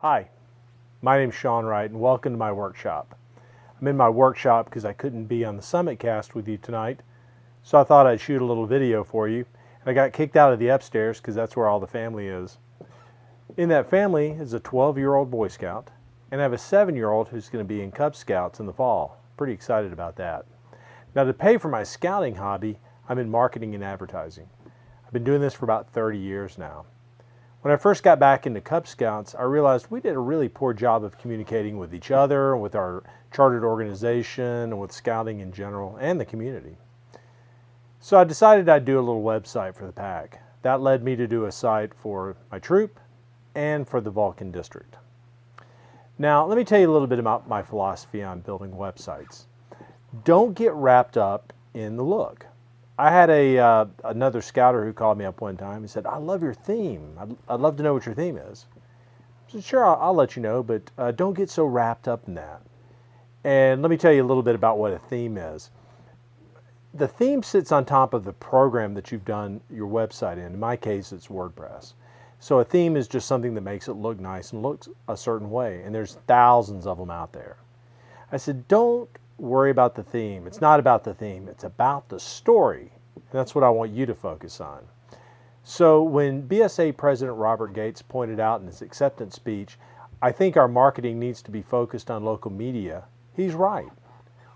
Hi, my name's Sean Wright and welcome to my workshop. I'm in my workshop because I couldn't be on the SummitCast with you tonight, so I thought I'd shoot a little video for you. And I got kicked out of the upstairs because that's where all the family is. In that family is a 12-year-old Boy Scout, and I have a 7-year-old who's going to be in Cub Scouts in the fall. Pretty excited about that. Now, to pay for my scouting hobby, I'm in marketing and advertising. I've been doing this for about 30 years now. When I first got back into Cub Scouts, I realized we did a really poor job of communicating with each other, with our chartered organization, and with scouting in general, and the community. So I decided I'd do a little website for the pack. That led me to do a site for my troop and for the Vulcan District. Now, let me tell you a little bit about my philosophy on building websites. Don't get wrapped up in the look. I had another scouter who called me up one time and said, "I love your theme. I'd love to know what your theme is." I said, "Sure, I'll let you know, but don't get so wrapped up in that." And let me tell you a little bit about what a theme is. The theme sits on top of the program that you've done your website in. In my case, it's WordPress. So a theme is just something that makes it look nice and looks a certain way, and there's thousands of them out there. I said, don't worry about the theme. It's not about the theme. It's about the story. And that's what I want you to focus on. So when BSA President Robert Gates pointed out in his acceptance speech, I think our marketing needs to be focused on local media, he's right.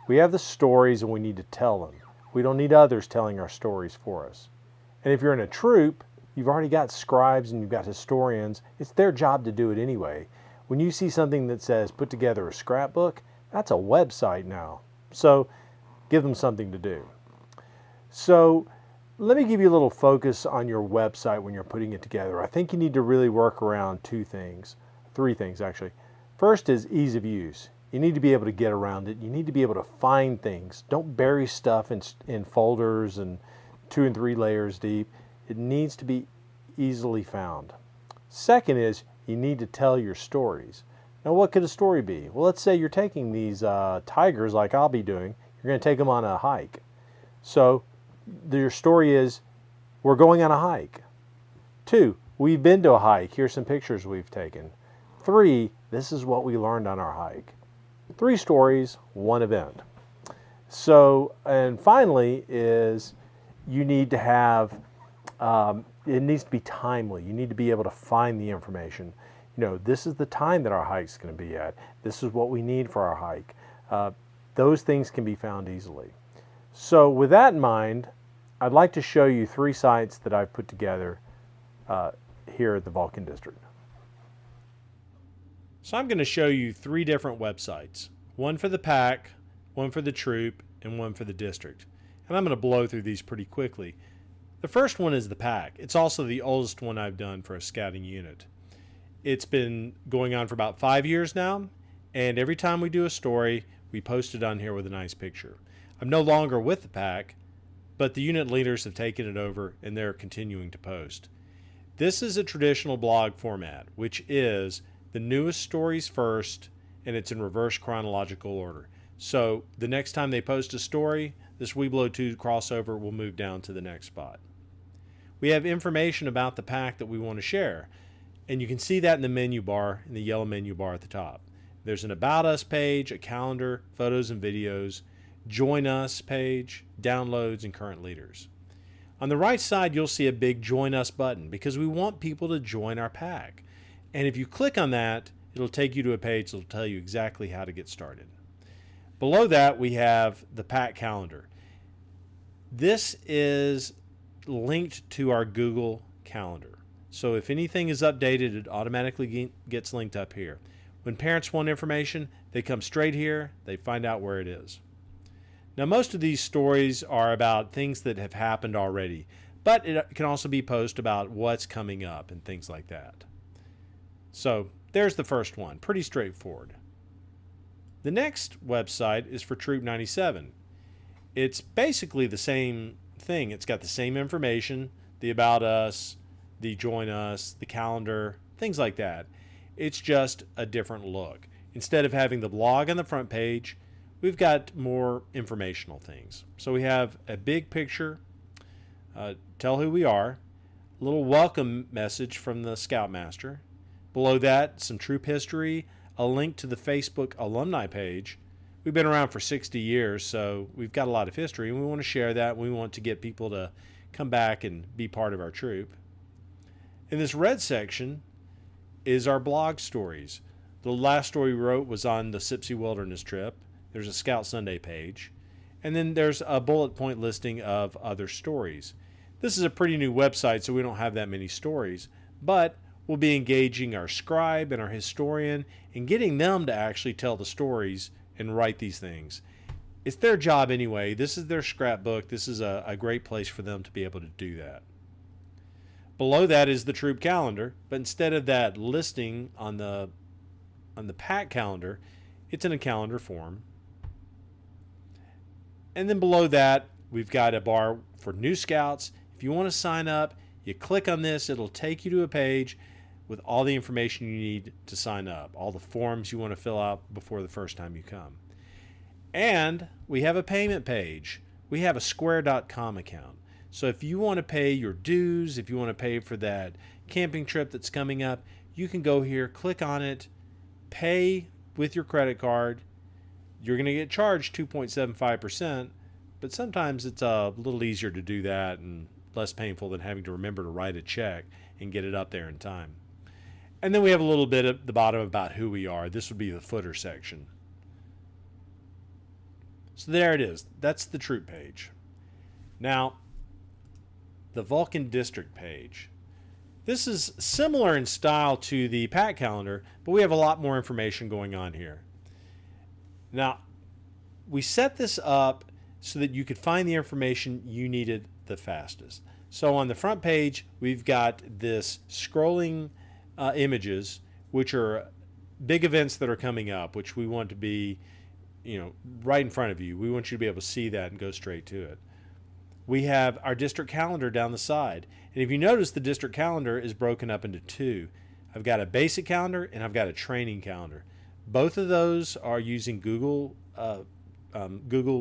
We have the stories and we need to tell them. We don't need others telling our stories for us. And if you're in a troop, you've already got scribes and you've got historians. It's their job to do it anyway. When you see something that says put together a scrapbook, that's a website now. So give them something to do. So let me give you a little focus on your website when you're putting it together. I think you need to really work around three things actually. First is ease of use. You need to be able to get around it. You need to be able to find things. Don't bury stuff in folders and 2 and 3 layers deep. It needs to be easily found. Second is you need to tell your stories. Now, what could a story be? Well, let's say you're taking these tigers like I'll be doing. You're going to take them on a hike. So your story is, we're going on a hike. 2, we've been to a hike. Here's some pictures we've taken. 3, this is what we learned on our hike. 3 stories, 1 event. So, and finally is you need to have, it needs to be timely. You need to be able to find the information. You know, this is the time that our hike's going to be at. This is what we need for our hike. Those things can be found easily. So with that in mind, I'd like to show you 3 sites that I've put together here at the Vulcan District. So I'm going to show you 3 different websites. One for the pack, one for the troop, and one for the district. And I'm going to blow through these pretty quickly. The first one is the pack. It's also the oldest one I've done for a scouting unit. It's been going on for about 5 years now, and every time we do a story, we post it on here with a nice picture. I'm no longer with the pack, but the unit leaders have taken it over and they're continuing to post. This is a traditional blog format, which is the newest stories first, and it's in reverse chronological order. So the next time they post a story, this Weeblo 2 crossover will move down to the next spot. We have information about the pack that we want to share. And you can see that in the menu bar, in the yellow menu bar at the top. There's an About Us page, a calendar, photos and videos, Join Us page, downloads, and current leaders. On the right side, you'll see a big Join Us button because we want people to join our pack. And if you click on that, it'll take you to a page that'll tell you exactly how to get started. Below that, we have the pack calendar. This is linked to our Google Calendar. So if anything is updated, it automatically gets linked up here. When parents want information, they come straight here, they find out where it is. Now, most of these stories are about things that have happened already, but it can also be posts about what's coming up and things like that. So there's the first one, pretty straightforward. The next website is for Troop 97. It's basically the same thing. It's got the same information, the About Us, the Join Us, the calendar, things like that. It's just a different look. Instead of having the blog on the front page, we've got more informational things. So we have a big picture, tell who we are, a little welcome message from the Scoutmaster. Below that, some troop history, a link to the Facebook alumni page. We've been around for 60 years, so we've got a lot of history, and we want to share that. We want to get people to come back and be part of our troop. In this red section is our blog stories. The last story we wrote was on the Sipsey Wilderness trip. There's a Scout Sunday page. And then there's a bullet point listing of other stories. This is a pretty new website, so we don't have that many stories, but we'll be engaging our scribe and our historian and getting them to actually tell the stories and write these things. It's their job anyway. This is their scrapbook. This is a great place for them to be able to do that. Below that is the troop calendar, but instead of that listing on the pack calendar, it's in a calendar form. And then below that, we've got a bar for new scouts. If you want to sign up, you click on this. It'll take you to a page with all the information you need to sign up, all the forms you want to fill out before the first time you come. And we have a payment page. We have a square.com account. So if you want to pay your dues, if you want to pay for that camping trip that's coming up, you can go here, click on it, pay with your credit card. You're going to get charged 2.75%, but sometimes it's a little easier to do that and less painful than having to remember to write a check and get it up there in time. And then we have a little bit at the bottom about who we are. This would be the footer section. So there it is. That's the troop page. Now, the Vulcan District page. This is similar in style to the pack calendar, but we have a lot more information going on here. Now, we set this up so that you could find the information you needed the fastest. So on the front page, we've got this scrolling images, which are big events that are coming up, which we want to be, right in front of you. We want you to be able to see that and go straight to it. We have our district calendar down the side. And if you notice, the district calendar is broken up into two. I've got a basic calendar and I've got a training calendar. Both of those are using Google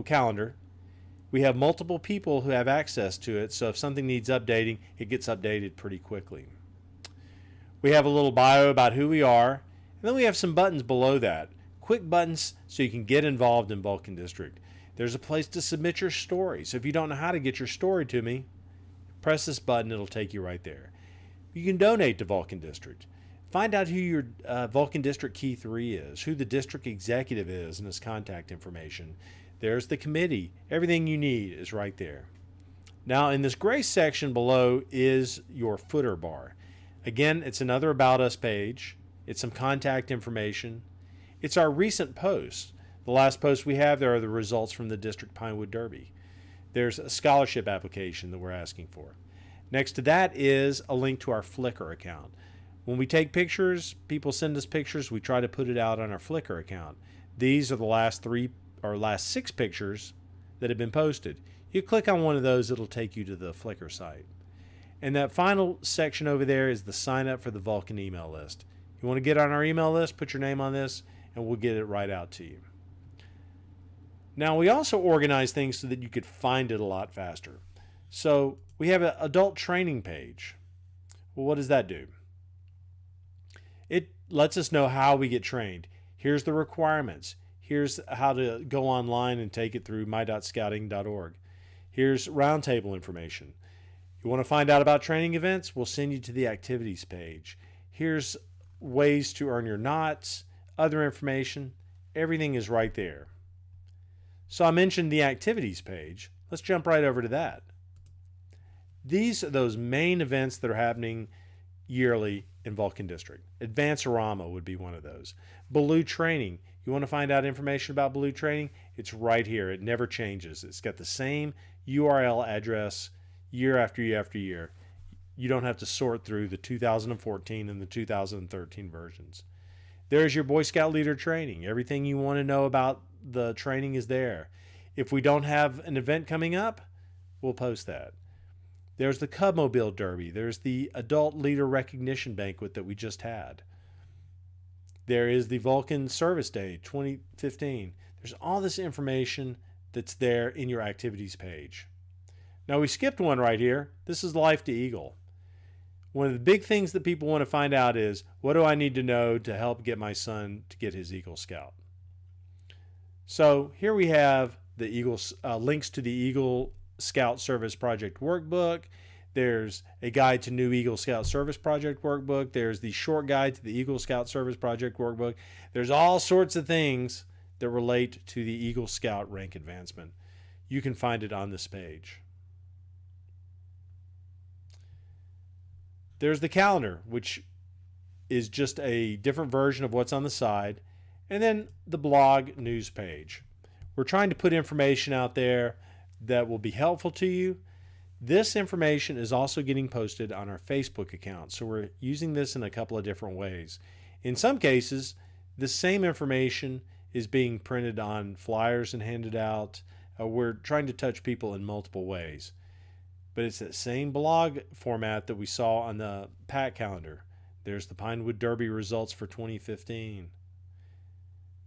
Calendar. We have multiple people who have access to it, so if something needs updating, it gets updated pretty quickly. We have a little bio about who we are, and then we have some buttons below that. Quick buttons so you can get involved in Vulcan District. There's a place to submit your story. So if you don't know how to get your story to me, press this button. It'll take you right there. You can donate to Vulcan District. Find out who your Vulcan District Key 3 is, who the district executive is and his contact information. There's the committee. Everything you need is right there. Now in this gray section below is your footer bar. Again, it's another About Us page. It's some contact information. It's our recent posts. The last post we have there are the results from the District Pinewood Derby. There's a scholarship application that we're asking for. Next to that is a link to our Flickr account. When we take pictures, people send us pictures, we try to put it out on our Flickr account. These are the last 6 pictures that have been posted. You click on one of those, it'll take you to the Flickr site. And that final section over there is the sign up for the Vulcan email list. You want to get on our email list, put your name on this, and we'll get it right out to you. Now, we also organize things so that you could find it a lot faster. So we have an adult training page. Well, what does that do? It lets us know how we get trained. Here's the requirements. Here's how to go online and take it through my.scouting.org. Here's roundtable information. You want to find out about training events? We'll send you to the activities page. Here's ways to earn your knots, other information. Everything is right there. So I mentioned the activities page. Let's jump right over to that. These are those main events that are happening yearly in Vulcan District. Advance-A-Rama would be one of those. Baloo training. You want to find out information about Baloo training? It's right here. It never changes. It's got the same URL address year after year after year. You don't have to sort through the 2014 and the 2013 versions. There's your Boy Scout leader training. Everything you want to know about the training is there. If we don't have an event coming up, we'll post that. There's the Cubmobile Derby. There's the Adult Leader Recognition Banquet that we just had. There is the Vulcan Service Day 2015. There's all this information that's there in your activities page. Now we skipped one right here. This is Life to Eagle. One of the big things that people want to find out is, what do I need to know to help get my son to get his Eagle Scout? So here we have the links to the Eagle Scout Service Project Workbook. There's a guide to new Eagle Scout Service Project Workbook. There's the short guide to the Eagle Scout Service Project Workbook. There's all sorts of things that relate to the Eagle Scout rank advancement. You can find it on this page. There's the calendar, which is just a different version of what's on the side. And then the blog news page. We're trying to put information out there that will be helpful to you. This information is also getting posted on our Facebook account, so we're using this in a couple of different ways. In some cases, the same information is being printed on flyers and handed out. We're trying to touch people in multiple ways. But it's that same blog format that we saw on the PAC calendar. There's the Pinewood Derby results for 2015.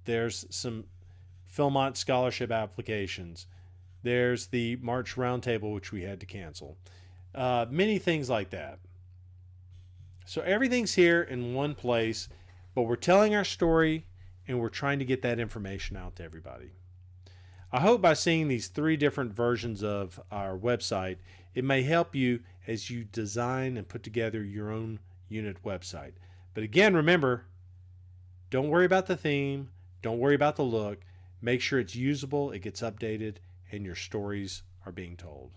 There's some Philmont scholarship applications. There's the March Roundtable, which we had to cancel. Many things like that. So everything's here in one place, but we're telling our story and we're trying to get that information out to everybody. I hope by seeing these 3 different versions of our website, it may help you as you design and put together your own unit website. But again, remember, don't worry about the theme. Don't worry about the look. Make sure it's usable, it gets updated, and your stories are being told.